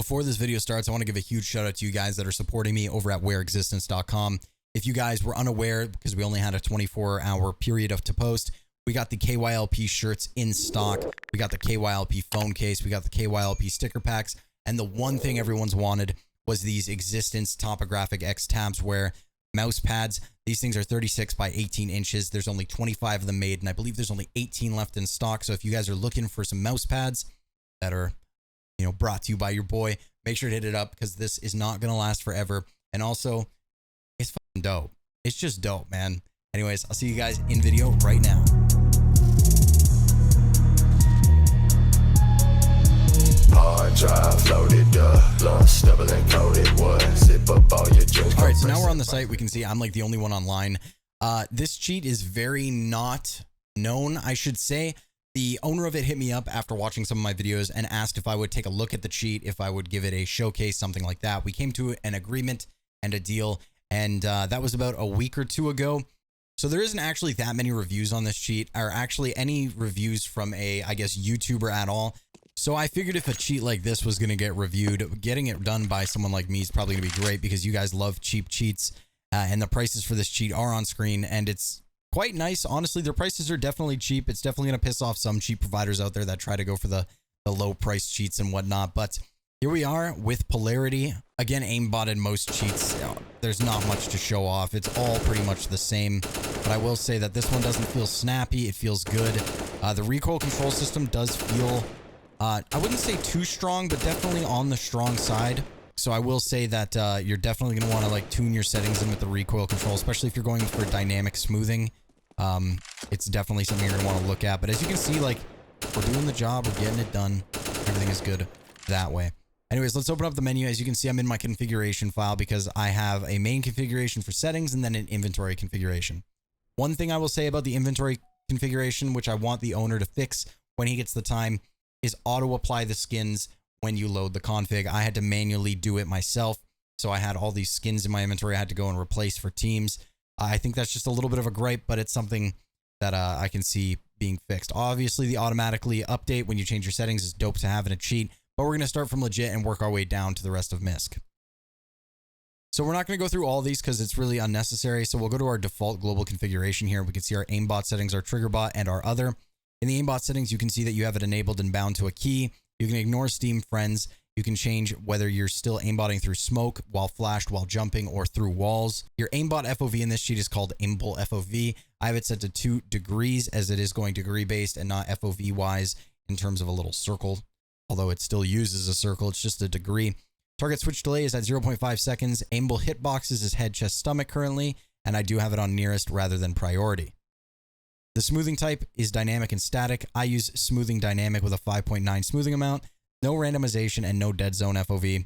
Before this video starts, I want to give a huge shout out to you guys that are supporting me over at wearexistence.com. If you guys were unaware, because we only had a 24-hour period to post, we got the KYLP shirts in stock. We got the KYLP phone case. We got the KYLP sticker packs. And the one thing everyone's wanted was these Existence Topographic X TabzWare mouse pads. These things are 36 by 18 inches. There's only 25 of them made, and I believe there's only 18 left in stock. So if you guys are looking for some mouse pads that are, you know, brought to you by your boy, make sure to hit it up because this is not going to last forever. And also, it's fucking dope. It's just dope, man. Anyways, I'll see you guys in video right now. Hard drive loaded up, lost, double encoded, what? Zip up all your junk. All right, so now we're on the site. We can see I'm like the only one online. This cheat is very not known, I should say. The owner of it hit me up after watching some of my videos and asked if I would take a look at the cheat, if I would give it a showcase, something like that. We came to an agreement and a deal, and that was about a week or two ago. So there isn't actually that many reviews on this cheat, or actually any reviews from a, I guess, YouTuber at all. So I figured if a cheat like this was going to get reviewed, getting it done by someone like me is probably going to be great because you guys love cheap cheats, and the prices for this cheat are on screen, and it's quite nice. Honestly, their prices are definitely cheap. It's definitely going to piss off some cheap providers out there that try to go for the low price cheats and whatnot. But here we are with Polarity. Again, aimbot in most cheats. There's not much to show off. It's all pretty much the same. But I will say that this one doesn't feel snappy. It feels good. The recoil control system does feel, I wouldn't say too strong, but definitely on the strong side. So I will say that you're definitely going to want to like tune your settings in with the recoil control, especially if you're going for dynamic smoothing. It's definitely something you're going to want to look at. But as you can see, like, we're doing the job. We're getting it done. Everything is good that way. Anyways, let's open up the menu. As you can see, I'm in my configuration file because I have a main configuration for settings and then an inventory configuration. One thing I will say about the inventory configuration, which I want the owner to fix when he gets the time, is auto apply the skins when you load the config. I had to manually do it myself. So I had all these skins in my inventory I had to go and replace for teams. I think that's just a little bit of a gripe, but it's something that I can see being fixed. Obviously, the automatically update when you change your settings is dope to have in a cheat, but we're going to start from legit and work our way down to the rest of MISC. So we're not going to go through all these because it's really unnecessary. So we'll go to our default global configuration here. We can see our aimbot settings, our Triggerbot, and our other. In the aimbot settings, you can see that you have it enabled and bound to a key. You can ignore Steam friends. You can change whether you're still aimbotting through smoke, while flashed, while jumping, or through walls. Your aimbot FOV in this sheet is called Aimbot FOV. I have it set to 2 degrees as it is going degree based and not FOV wise in terms of a little circle. Although it still uses a circle, it's just a degree. Target switch delay is at 0.5 seconds. Aimbot hitboxes is head, chest, stomach currently, and I do have it on nearest rather than priority. The smoothing type is dynamic and static. I use smoothing dynamic with a 5.9 smoothing amount. No randomization and no dead zone FOV.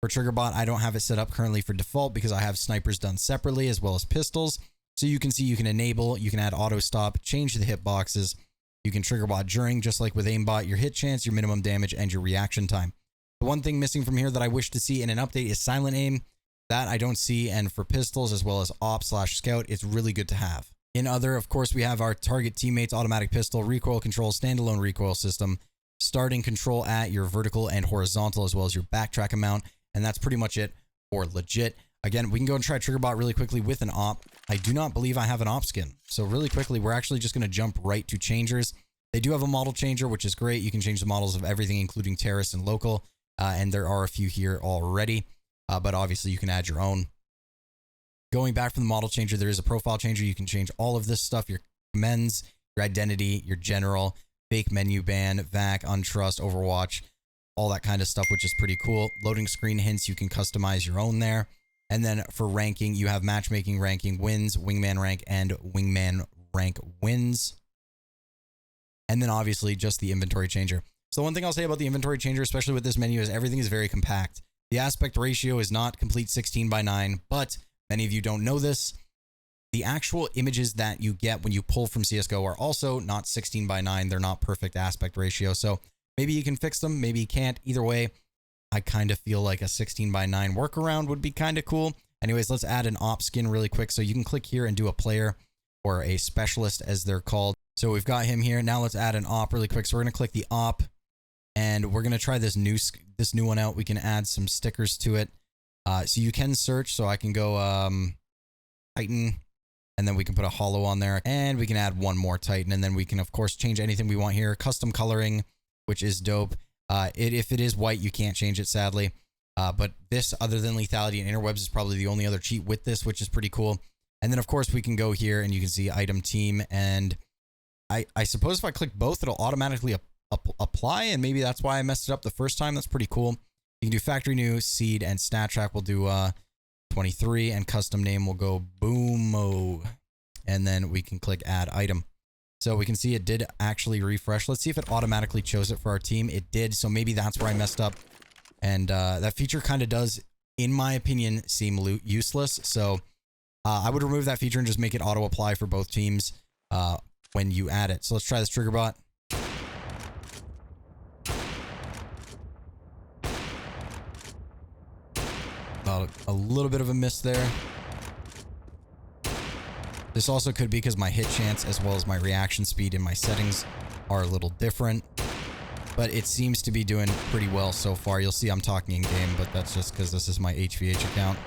For Triggerbot, I don't have it set up currently for default because I have snipers done separately as well as pistols. So you can see you can enable, you can add auto stop, change the hitboxes. You can Triggerbot during, just like with aimbot, your hit chance, your minimum damage, and your reaction time. The one thing missing from here that I wish to see in an update is silent aim. That I don't see, and for pistols as well as op/scout, it's really good to have. In other, of course, we have our target teammates automatic pistol, recoil control, standalone recoil system, starting control at your vertical and horizontal, as well as your backtrack amount. And that's pretty much it for legit. Again, we can go and try Triggerbot really quickly with an op. I do not believe I have an op skin. So really quickly, we're actually just going to jump right to changers. They do have a model changer, which is great. You can change the models of everything, including terrorist and local. And there are a few here already. But obviously, you can add your own. Going back from the model changer, there is a profile changer. You can change all of this stuff. Your commands, your identity, your general, fake menu ban, VAC, untrust, Overwatch, all that kind of stuff, which is pretty cool. Loading screen hints, you can customize your own there. And then for ranking, you have matchmaking, ranking, wins, wingman rank, and wingman rank wins. And then obviously just the inventory changer. So one thing I'll say about the inventory changer, especially with this menu, is everything is very compact. The aspect ratio is not complete 16:9, but many of you don't know this. The actual images that you get when you pull from CSGO are also not 16:9. They're not perfect aspect ratio. So maybe you can fix them. Maybe you can't. Either way, I kind of feel like a 16:9 workaround would be kind of cool. Anyways, let's add an op skin really quick. So you can click here and do a player or a specialist as they're called. So we've got him here. Now let's add an op really quick. So we're going to click the op. and we're gonna try this new one out. We can add some stickers to it, so you can search. So I can go Titan, and then we can put a hollow on there, and we can add one more Titan, and then we can of course change anything we want here. Custom coloring, which is dope. If it is white, you can't change it, sadly. But this, other than lethality and interwebs, is probably the only other cheat with this, which is pretty cool. And then of course we can go here and you can see item team, and I suppose if I click both, it'll automatically apply, and maybe that's why I messed it up the first time. That's pretty cool. You can do factory new, seed, and stat track. We'll do 23, and custom name will go Boomo, and then we can click add item. So we can see it did actually refresh. Let's see if it automatically chose it for our team. It did, so maybe that's where I messed up. And that feature kind of does, in my opinion, seem useless. So I would remove that feature and just make it auto apply for both teams when you add it. So let's try this Triggerbot. About a little bit of a miss there. This also could be because my hit chance as well as my reaction speed in my settings are a little different. But it seems to be doing pretty well so far. You'll see I'm talking in game, but that's just because this is my HVH account.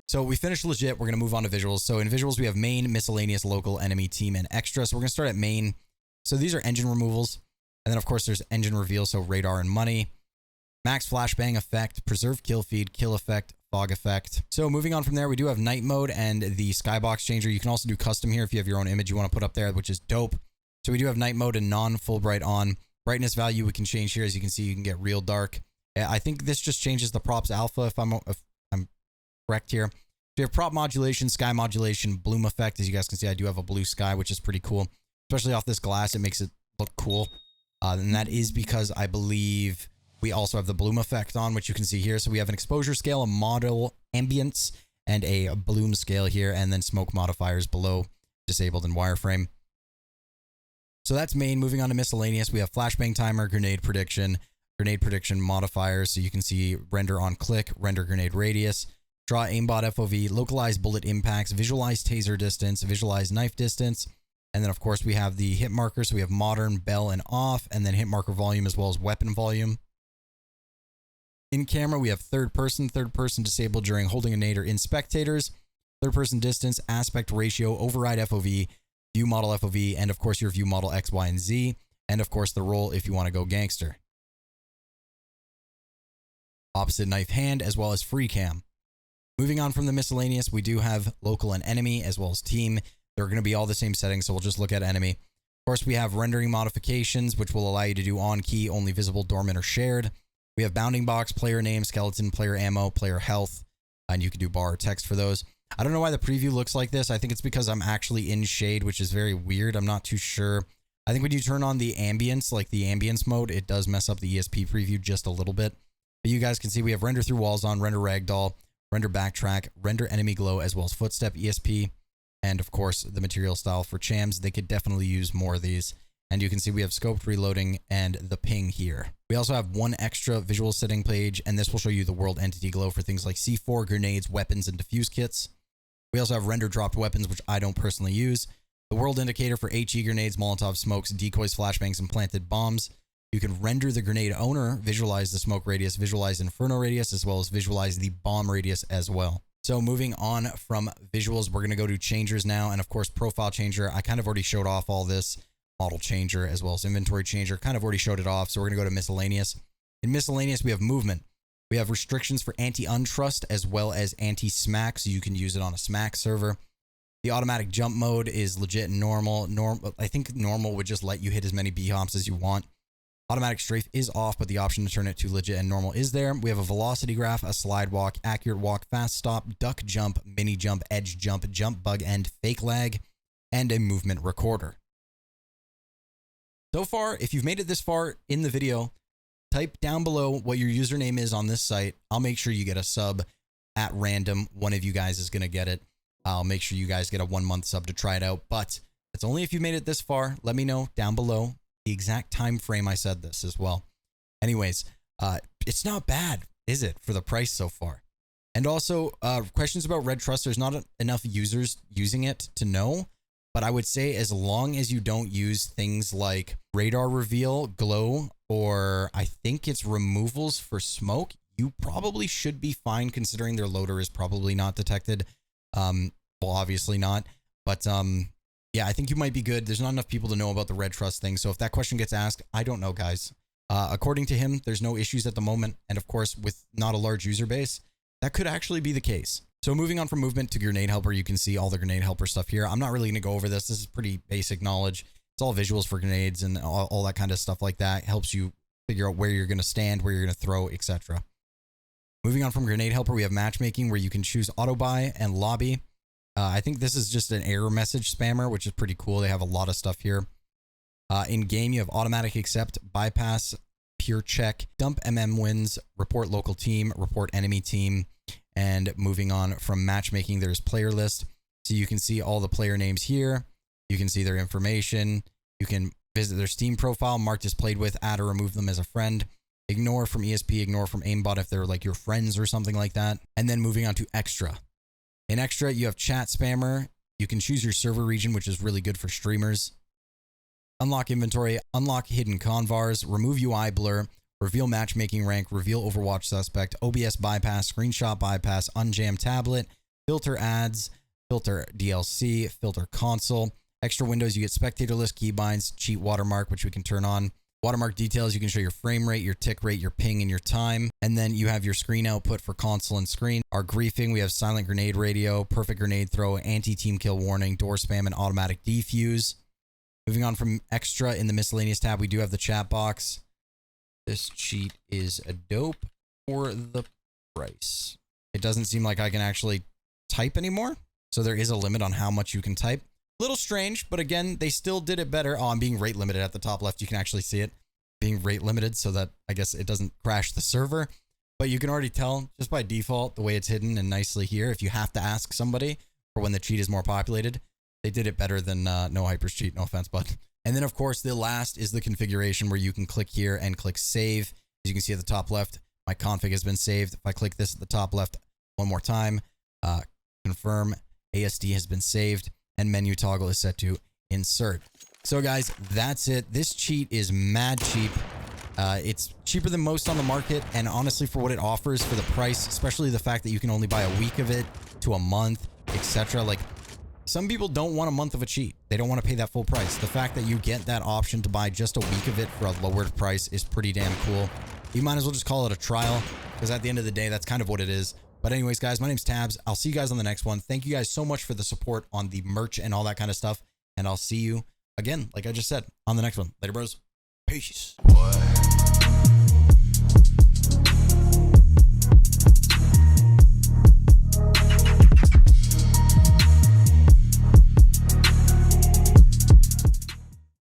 So we finished legit. We're going to move on to visuals. So in visuals, we have main, miscellaneous, local, enemy, team, and extra. So we're going to start at main. So these are engine removals. And then, of course, there's engine reveal, so radar and money. Max flashbang effect, preserve kill feed, kill effect, fog effect. So moving on from there, we do have night mode and the skybox changer. You can also do custom here if you have your own image you want to put up there, which is dope. So we do have night mode and non-full bright on. Brightness value we can change here. As you can see, you can get real dark. I think this just changes the props alpha if I'm correct here. So we have prop modulation, sky modulation, bloom effect. As you guys can see, I do have a blue sky, which is pretty cool. Especially off this glass, it makes it look cool. And that is because I believe we also have the bloom effect on, which you can see here. So we have an exposure scale, a model ambience, and a bloom scale here, and then smoke modifiers below, disabled in wireframe. So that's main. Moving on to miscellaneous, we have flashbang timer, grenade prediction modifiers. So you can see render on click, render grenade radius, draw aimbot FOV, localize bullet impacts, visualize taser distance, visualize knife distance. And then of course we have the hit marker. So we have modern, bell, and off, and then hit marker volume as well as weapon volume. In camera, we have third person disabled during holding a nade or in spectators, third person distance, aspect ratio, override FOV, view model FOV, and of course your view model X, Y, and Z, and of course the roll if you want to go gangster. Opposite knife hand as well as free cam. Moving on from the miscellaneous, we do have local and enemy as well as team. They're going to be all the same settings, so we'll just look at enemy. Of course, we have rendering modifications, which will allow you to do on key, only visible, dormant, or shared. We have bounding box, player name, skeleton, player ammo, player health, and you can do bar or text for those. I don't know why the preview looks like this. I think it's because I'm actually in shade, which is very weird. I'm not too sure. I think when you turn on the ambience, like the ambience mode, it does mess up the ESP preview just a little bit. But you guys can see we have render through walls on, render ragdoll, render backtrack, render enemy glow, as well as footstep ESP, and of course the material style for chams. They could definitely use more of these. And you can see we have scoped reloading and the ping here. We also have one extra visual setting page, and this will show you the world entity glow for things like C4, grenades, weapons, and defuse kits. We also have render dropped weapons, which I don't personally use. The world indicator for HE grenades, Molotov smokes, decoys, flashbangs, and planted bombs. You can render the grenade owner, visualize the smoke radius, visualize inferno radius, as well as visualize the bomb radius as well. So moving on from visuals, we're going to go to changers now. And of course, profile changer. I kind of already showed off all this. Model changer as well as inventory changer, kind of already showed it off. So we're going to go to miscellaneous. In miscellaneous, we have movement. We have restrictions for anti-untrust as well as anti-smack. So you can use it on a smack server. The automatic jump mode is legit and normal. I think normal would just let you hit as many B-hops as you want. Automatic strafe is off, but the option to turn it to legit and normal is there. We have a velocity graph, a slide walk, accurate walk, fast stop, duck jump, mini jump, edge jump, jump bug end, fake lag, and a movement recorder. So far, if you've made it this far in the video, type down below what your username is on this site. I'll make sure you get a sub at random. One of you guys is going to get it. I'll make sure you guys get a 1-month sub to try it out, but it's only if you made it this far. Let me know down below the exact time frame I said this as well. Anyways, it's not bad, is it, for the price so far? And also, questions about Red Trust. There's not enough users using it to know. But I would say as long as you don't use things like radar reveal, glow, or I think it's removals for smoke, you probably should be fine considering their loader is probably not detected. Well, obviously not. But yeah, I think you might be good. There's not enough people to know about the red trust thing. So if that question gets asked, I don't know, guys. According to him, there's no issues at the moment. And of course, with not a large user base, that could actually be the case. So moving on from movement to grenade helper, you can see all the grenade helper stuff here. I'm not really going to go over this. This is pretty basic knowledge. It's all visuals for grenades and all that kind of stuff like that. It helps you figure out where you're going to stand, where you're going to throw, etc. Moving on from grenade helper, we have matchmaking where you can choose auto buy and lobby. I think this is just an error message spammer, which is pretty cool. They have a lot of stuff here. In game, you have automatic accept, bypass, pure check, dump wins, report local team, report enemy team. And moving on from matchmaking, there's player list. So you can see all the player names here. You can see their information. You can visit their Steam profile, marked as played with, add or remove them as a friend. Ignore from ESP, ignore from Aimbot if they're like your friends or something like that. And then moving on to extra. In extra, you have chat spammer. You can choose your server region, which is really good for streamers. Unlock inventory, unlock hidden convars, remove UI blur, reveal matchmaking rank, reveal Overwatch suspect, OBS bypass, screenshot bypass, unjam tablet, filter ads, filter DLC, filter console. Extra windows, you get spectator list, keybinds, cheat watermark, which we can turn on. Watermark details, you can show your frame rate, your tick rate, your ping, and your time. And then you have your screen output for console and screen. Our griefing, we have silent grenade radio, perfect grenade throw, anti-team kill warning, door spam, and automatic defuse. Moving on from extra, in the miscellaneous tab, we do have the chat box. This cheat is a dope for the price. It doesn't seem like I can actually type anymore. So there is a limit on how much you can type. Little strange, but again, they still did it better. Oh, I'm being rate limited at the top left. You can actually see it being rate limited so that I guess it doesn't crash the server. But you can already tell just by default the way it's hidden and nicely here. If you have to ask somebody for when the cheat is more populated, they did it better than no hypers cheat. No offense, but. And then of course, the last is the configuration where you can click here and click save. As you can see at the top left, my config has been saved. If I click this at the top left one more time, confirm ASD has been saved. And menu toggle is set to insert. So guys, that's it. This cheat is mad cheap. It's cheaper than most on the market. And honestly, for what it offers for the price, especially the fact that you can only buy a week of it to a month, etc. Like some people don't want a month of a cheat. They don't want to pay that full price. The fact that you get that option to buy just a week of it for a lowered price is pretty damn cool. You might as well just call it a trial because at the end of the day, that's kind of what it is. But anyways, guys, my name's Tabz. I'll see you guys on the next one. Thank you guys so much for the support on the merch and all that kind of stuff. And I'll see you again, like I just said, on the next one. Later, bros. Peace. What?